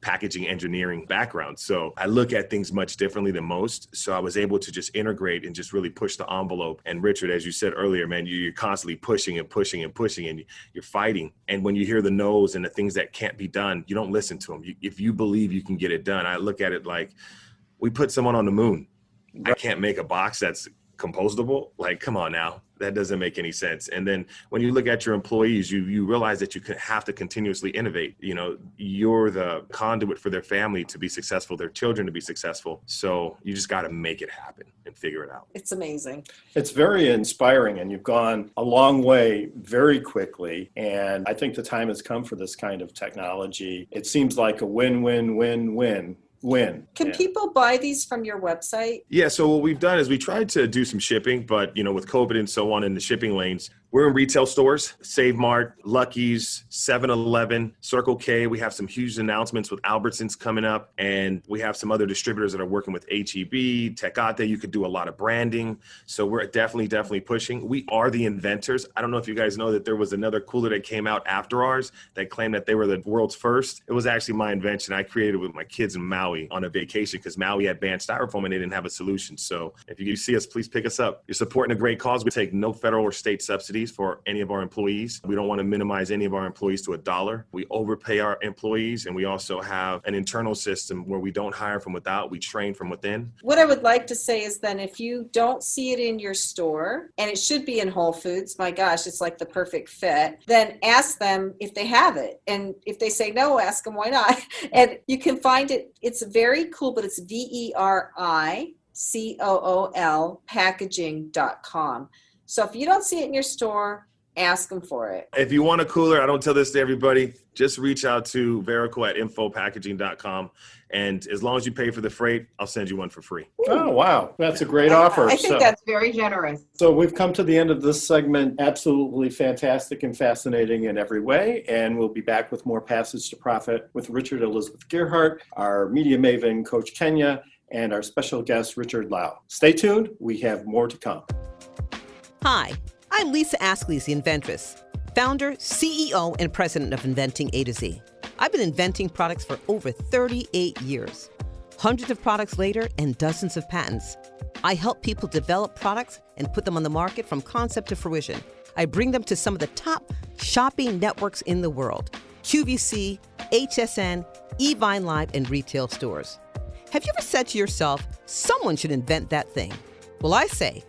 packaging engineering background. So I look at things much differently than most. So I was able to just integrate and just really push the envelope. And Richard, as you said earlier, man, you're constantly pushing and you're fighting. And when you hear the no's and the things that can't be done, you don't listen to them. If you believe you can get it done, I look at it like we put someone on the moon. I can't make a box that's compostable. Like, come on now. That doesn't make any sense. And then when you look at your employees, you realize that you have to continuously innovate. You know, you're the conduit for their family to be successful, their children to be successful. So you just got to make it happen and figure it out. It's amazing. It's very inspiring, and you've gone a long way very quickly. And I think the time has come for this kind of technology. It seems like a win-win-win-win. Can people buy these from your website? Yeah, so what we've done is we tried to do some shipping, but with COVID and so on in the shipping lanes, we're in retail stores, Save Mart, Lucky's, 7-Eleven, Circle K. We have some huge announcements with Albertsons coming up, and we have some other distributors that are working with HEB, Tecate. You could do a lot of branding. So we're definitely pushing. We are the inventors. I don't know if you guys know that there was another cooler that came out after ours that claimed that they were the world's first. It was actually my invention. I created it with my kids in Maui on a vacation because Maui had banned styrofoam and they didn't have a solution. So if you see us, please pick us up. You're supporting a great cause. We take no federal or state subsidies for any of our employees. We don't want to minimize any of our employees to $1. We overpay our employees, and we also have an internal system where we don't hire from without, we train from within. What I would like to say is then if you don't see it in your store, and it should be in Whole Foods, my gosh, it's like the perfect fit, then ask them if they have it. And if they say no, ask them why not. And you can find it. It's very cool, but it's VERICOOL packaging.com. So if you don't see it in your store, ask them for it. If you want a cooler, I don't tell this to everybody, just reach out to Vericool at infopackaging.com. And as long as you pay for the freight, I'll send you one for free. Oh, wow. That's a great offer. I think that's very generous. So we've come to the end of this segment. Absolutely fantastic and fascinating in every way. And we'll be back with more Passage to Profit with Richard Elizabeth Gearhart, our media maven, Coach Kenya, and our special guest, Richard Lau. Stay tuned. We have more to come. Hi, I'm Lisa Askley's the Inventress, founder, CEO, and president of Inventing A to Z. I've been inventing products for over 38 years. Hundreds of products later and dozens of patents. I help people develop products and put them on the market from concept to fruition. I bring them to some of the top shopping networks in the world: QVC, HSN, eVine Live, and retail stores. Have you ever said to yourself, someone should invent that thing? Well, I say,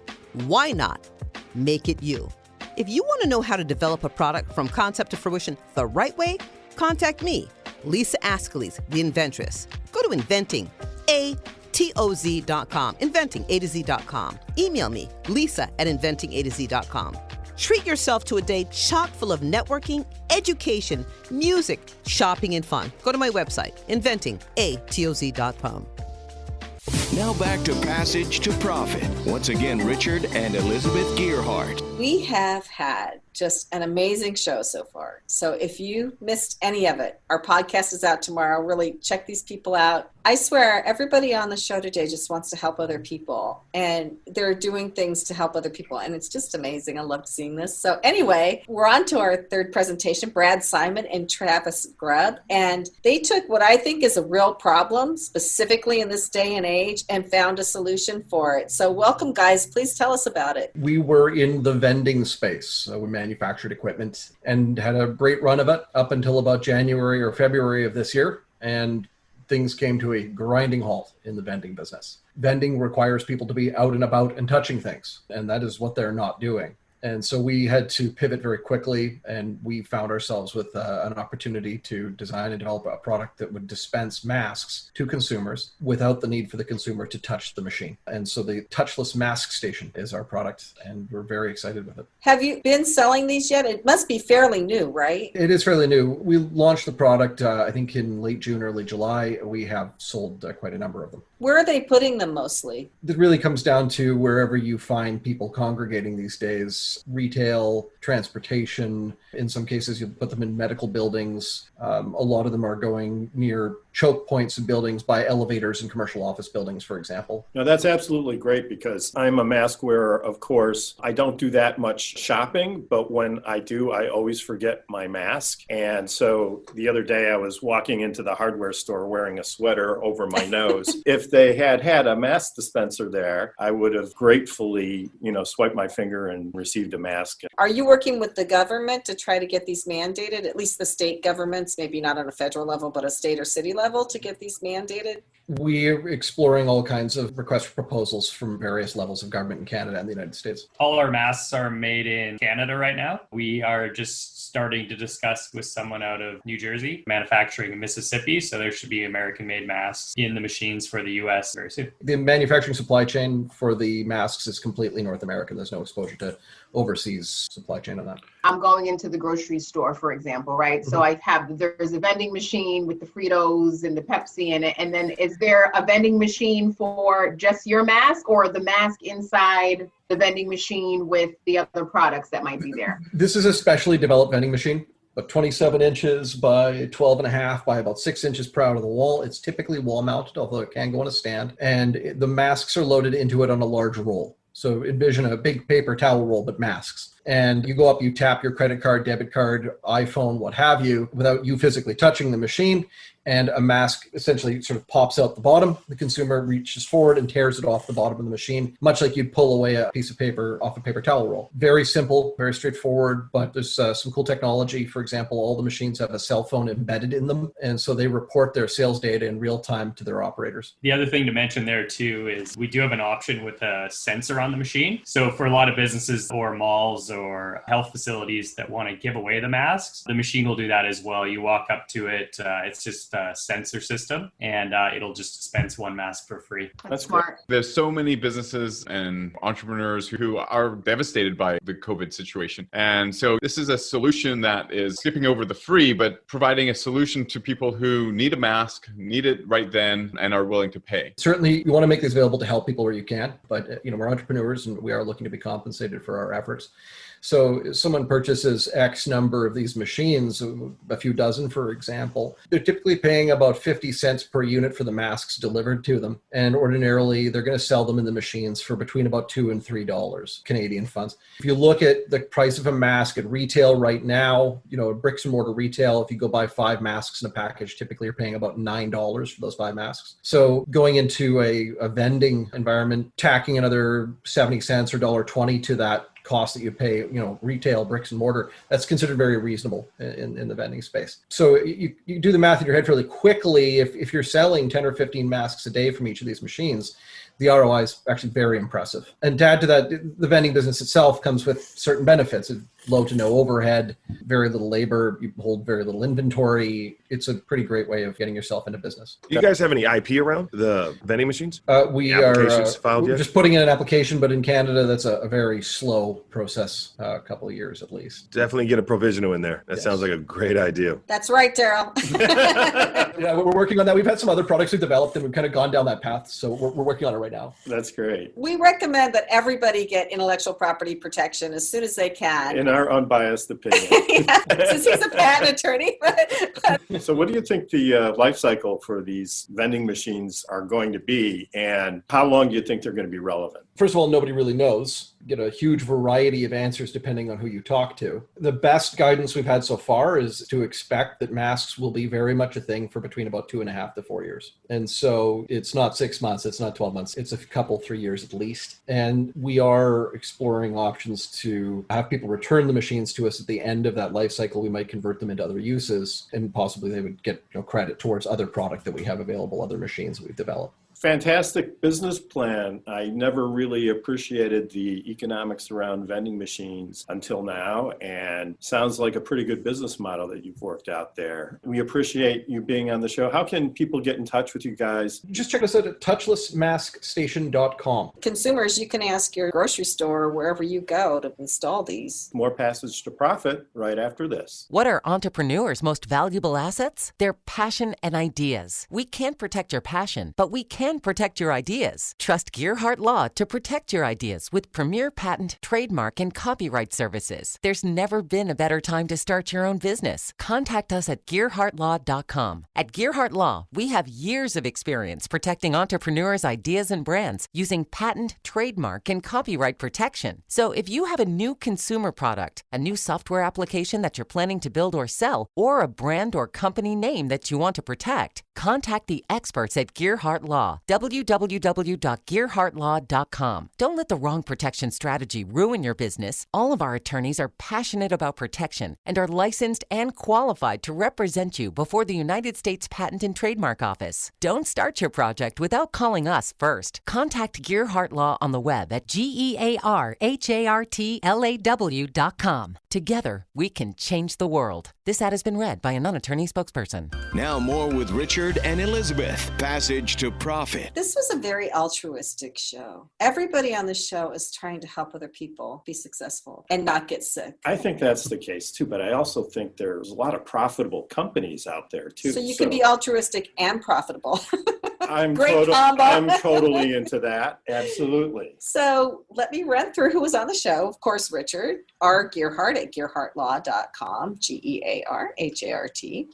why not? Make it you. If you want to know how to develop a product from concept to fruition the right way, contact me, Lisa Askley's the Inventress. Go to inventingatoz.com, inventingatoz.com. Email me, lisa@inventingatoz.com. Treat yourself to a day chock full of networking, education, music, shopping, and fun. Go to my website, inventingatoz.com. Now back to Passage to Profit. Once again, Richard and Elizabeth Gearhart. We have had just an amazing show so far. So if you missed any of it, our podcast is out tomorrow. Really check these people out. I swear, everybody on the show today just wants to help other people. And they're doing things to help other people. And it's just amazing. I loved seeing this. So anyway, we're on to our third presentation, Brad Simon and Travis Grub. And they took what I think is a real problem, specifically in this day and age, and found a solution for it. So welcome, guys. Please tell us about it. We were in the vending space. We manufactured equipment and had a great run of it up until about January or February of this year. And things came to a grinding halt in the vending business. Vending requires people to be out and about and touching things, and that is what they're not doing. And so we had to pivot very quickly, and we found ourselves with an opportunity to design and develop a product that would dispense masks to consumers without the need for the consumer to touch the machine. And so the touchless mask station is our product, and we're very excited with it. Have you been selling these yet? It must be fairly new, right? It is fairly new. We launched the product, I think in late June, early July. We have sold quite a number of them. Where are they putting them mostly? It really comes down to wherever you find people congregating these days: retail, transportation. In some cases, you put them in medical buildings. A lot of them are going near choke points in buildings by elevators in commercial office buildings, for example. Now, that's absolutely great because I'm a mask wearer, of course. I don't do that much shopping, but when I do, I always forget my mask. And so the other day I was walking into the hardware store wearing a sweater over my nose. If they had had a mask dispenser there, I would have gratefully, swiped my finger and received a mask. Are you working with the government to try to get these mandated, at least the state governments, maybe not on a federal level, but a state or city level, to get these mandated? We're exploring all kinds of requests for proposals from various levels of government in Canada and the United States. All our masks are made in Canada right now. We are just starting to discuss with someone out of New Jersey, manufacturing in Mississippi. So there should be American-made masks in the machines for the U.S. very soon. The manufacturing supply chain for the masks is completely North American. There's no exposure to overseas supply chain on that. I'm going into the grocery store, for example, right? So there's a vending machine with the Fritos and the Pepsi in it. And then is there a vending machine for just your mask, or the mask inside the vending machine with the other products that might be there? This is a specially developed vending machine, about 27 inches by 12 and a half by about 6 inches per out of the wall. It's typically wall mounted, although it can go on a stand. And the masks are loaded into it on a large roll. So envision a big paper towel roll, but masks. And you go up, you tap your credit card, debit card, iPhone, what have you, without you physically touching the machine. And a mask essentially sort of pops out the bottom. The consumer reaches forward and tears it off the bottom of the machine, much like you'd pull away a piece of paper off a paper towel roll. Very simple, very straightforward, but there's some cool technology. For example, all the machines have a cell phone embedded in them. And so they report their sales data in real time to their operators. The other thing to mention there too is we do have an option with a sensor on the machine. So for a lot of businesses or malls or health facilities that want to give away the masks, the machine will do that as well. You walk up to it, it's just a sensor system, and it'll just dispense one mask for free. That's smart. There's so many businesses and entrepreneurs who are devastated by the COVID situation. And so this is a solution that is skipping over the free, but providing a solution to people who need a mask, need it right then, and are willing to pay. Certainly, you want to make this available to help people where you can, but we're entrepreneurs and we are looking to be compensated for our efforts. So if someone purchases X number of these machines, a few dozen, for example, they're typically paying about 50 cents per unit for the masks delivered to them. And ordinarily, they're going to sell them in the machines for between about $2 and $3 Canadian funds. If you look at the price of a mask at retail right now, bricks and mortar retail, if you go buy 5 masks in a package, typically you're paying about $9 for those 5 masks. So going into a vending environment, tacking another 70 cents or $1.20 to that cost that you pay, retail bricks and mortar, that's considered very reasonable in the vending space. So you do the math in your head fairly quickly. If you're selling 10 or 15 masks a day from each of these machines, the ROI is actually very impressive. And to add to that, the vending business itself comes with certain benefits. Low to no overhead, very little labor, you hold very little inventory. It's a pretty great way of getting yourself into business. Do you guys have any IP around the vending machines? We Applications filed we're yet? just putting in an application, but in Canada, that's a very slow process, a couple of years at least. Definitely get a provisional in there. That Yes. sounds like a great idea. That's right, Daryl. Yeah, we're working on that. We've had some other products we've developed and we've kind of gone down that path. So we're working on it right now. That's great. We recommend that everybody get intellectual property protection as soon as they can. In our unbiased opinion. Yeah, since he's a patent attorney. So what do you think the life cycle for these vending machines are going to be, and how long do you think they're going to be relevant? First of all, nobody really knows. Get a huge variety of answers depending on who you talk to. The best guidance we've had so far is to expect that masks will be very much a thing for between about 2.5 to 4 years. And so it's not 6 months, it's not 12 months, it's a couple, 3 years at least. And we are exploring options to have people return the machines to us at the end of that life cycle. We might convert them into other uses, and possibly they would get credit towards other product that we have available, other machines that we've developed. Fantastic business plan. I never really appreciated the economics around vending machines until now, and sounds like a pretty good business model that you've worked out there. We appreciate you being on the show. How can people get in touch with you guys? Just check us out at touchlessmaskstation.com. Consumers, you can ask your grocery store or wherever you go to install these. More Passage to Profit right after this. What are entrepreneurs' most valuable assets? Their passion and ideas. We can't protect your passion, but we can protect your ideas. Trust Gearhart Law to protect your ideas with premier patent, trademark, and copyright services. There's never been a better time to start your own business. Contact us at GearhartLaw.com. At Gearhart Law, we have years of experience protecting entrepreneurs' ideas and brands using patent, trademark, and copyright protection. So if you have a new consumer product, a new software application that you're planning to build or sell, or a brand or company name that you want to protect, contact the experts at Gearhart Law. www.gearhartlaw.com. Don't let the wrong protection strategy ruin your business. All of our attorneys are passionate about protection and are licensed and qualified to represent you before the United States Patent and Trademark Office. Don't start your project without calling us first. Contact Gearhart Law on the web at GearhartLaw.com. Together, we can change the world. This ad has been read by a non-attorney spokesperson. Now more with Richard and Elizabeth. Passage to Profit. This was a very altruistic show. Everybody on the show is trying to help other people be successful and not get sick. I think that's the case too, but I also think there's a lot of profitable companies out there too. So you can be altruistic and profitable. I'm combo. totally into that. Absolutely. So let me run through who was on the show. Of course, Richard, R. Gearhart at GearhartLaw.com, GearHart.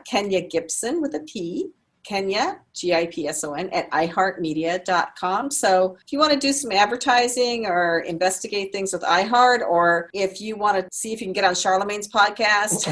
Kenya Gibson with a P. Kenya, Gipson, at iHeartMedia.com. So if you want to do some advertising or investigate things with iHeart, or if you want to see if you can get on Charlemagne's podcast,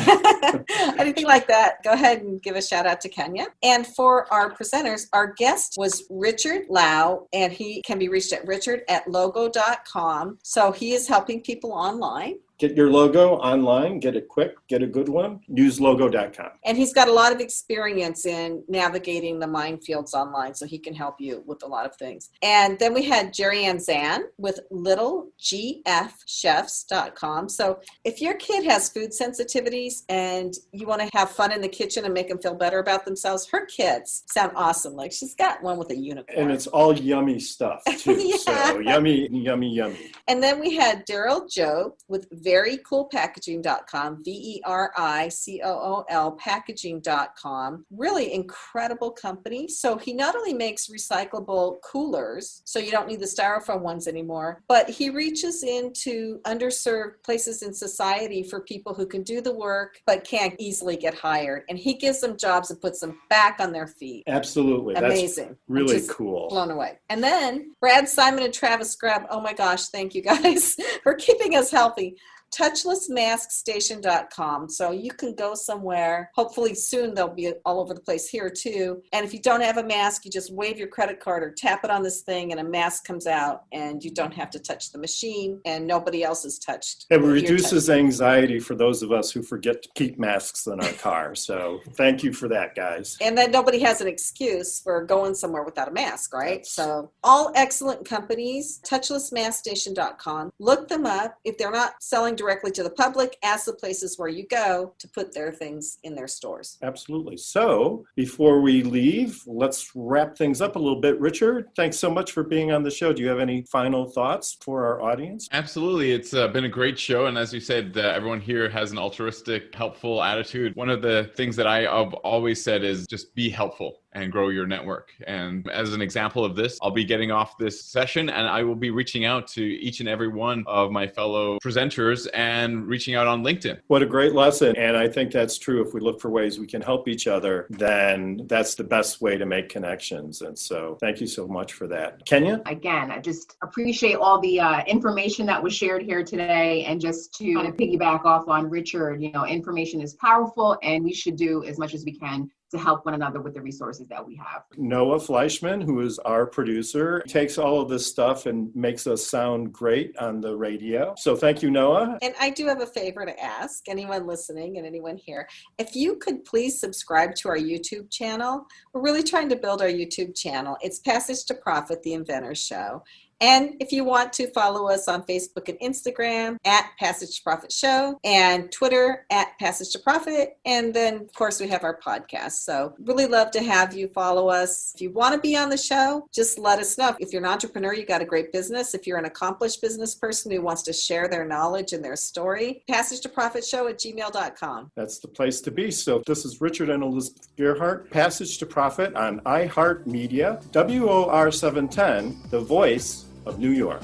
anything like that, go ahead and give a shout out to Kenya. And for our presenters, our guest was Richard Lau, and he can be reached at richard@logo.com. So he is helping people online. Get your logo online, get it quick, get a good one, use logo.com. And he's got a lot of experience in navigating the minefields online, so he can help you with a lot of things. And then we had Jerry Ann Zan with littlegfchefs.com. So if your kid has food sensitivities and you want to have fun in the kitchen and make them feel better about themselves, her kids sound awesome. Like she's got one with a unicorn. And it's all yummy stuff too. Yeah. So yummy, yummy, yummy. And then we had Daryl Jobe with verycoolpackaging.com, VERICOOL packaging.com. Really incredible company. So he not only makes recyclable coolers, so you don't need the styrofoam ones anymore, but he reaches into underserved places in society for people who can do the work but can't easily get hired. And he gives them jobs and puts them back on their feet. Absolutely. Amazing. That's really cool. Blown away. And then Brad, Simon, and Travis Grub. Oh my gosh, thank you guys for keeping us healthy. touchlessmaskstation.com. So you can go somewhere. Hopefully soon they'll be all over the place here too. And if you don't have a mask, you just wave your credit card or tap it on this thing and a mask comes out and you don't have to touch the machine and nobody else is touched. It reduces anxiety for those of us who forget to keep masks in our car. So thank you for that, guys. And then nobody has an excuse for going somewhere without a mask, right? So all excellent companies, touchlessmaskstation.com. Look them up. If they're not selling directly to the public, ask the places where you go to put their things in their stores. Absolutely. So before we leave, let's wrap things up a little bit. Richard, thanks so much for being on the show. Do you have any final thoughts for our audience? Absolutely. It's been a great show. And as you said, everyone here has an altruistic, helpful attitude. One of the things that I've always said is just be helpful and grow your network. And as an example of this, I'll be getting off this session and I will be reaching out to each and every one of my fellow presenters and reaching out on LinkedIn. What a great lesson. And I think that's true. If we look for ways we can help each other, then that's the best way to make connections. And so thank you so much for that. Kenya? Again, I just appreciate all the information that was shared here today. And just to kind of piggyback off on Richard, information is powerful and we should do as much as we can to help one another with the resources that we have. Noah Fleischman, who is our producer, takes all of this stuff and makes us sound great on the radio. So thank you, Noah. And I do have a favor to ask anyone listening and anyone here. If you could please subscribe to our YouTube channel. We're really trying to build our YouTube channel. It's Passage to Profit, The Inventor Show. And if you want to follow us on Facebook and Instagram at Passage to Profit Show, and Twitter at Passage to Profit. And then, of course, we have our podcast. So really love to have you follow us. If you want to be on the show, just let us know. If you're an entrepreneur, you got a great business. If you're an accomplished business person who wants to share their knowledge and their story, Passage to Profit Show at gmail.com. That's the place to be. So this is Richard and Elizabeth Gearhart, Passage to Profit on iHeartMedia, WOR 710, the voice of New York.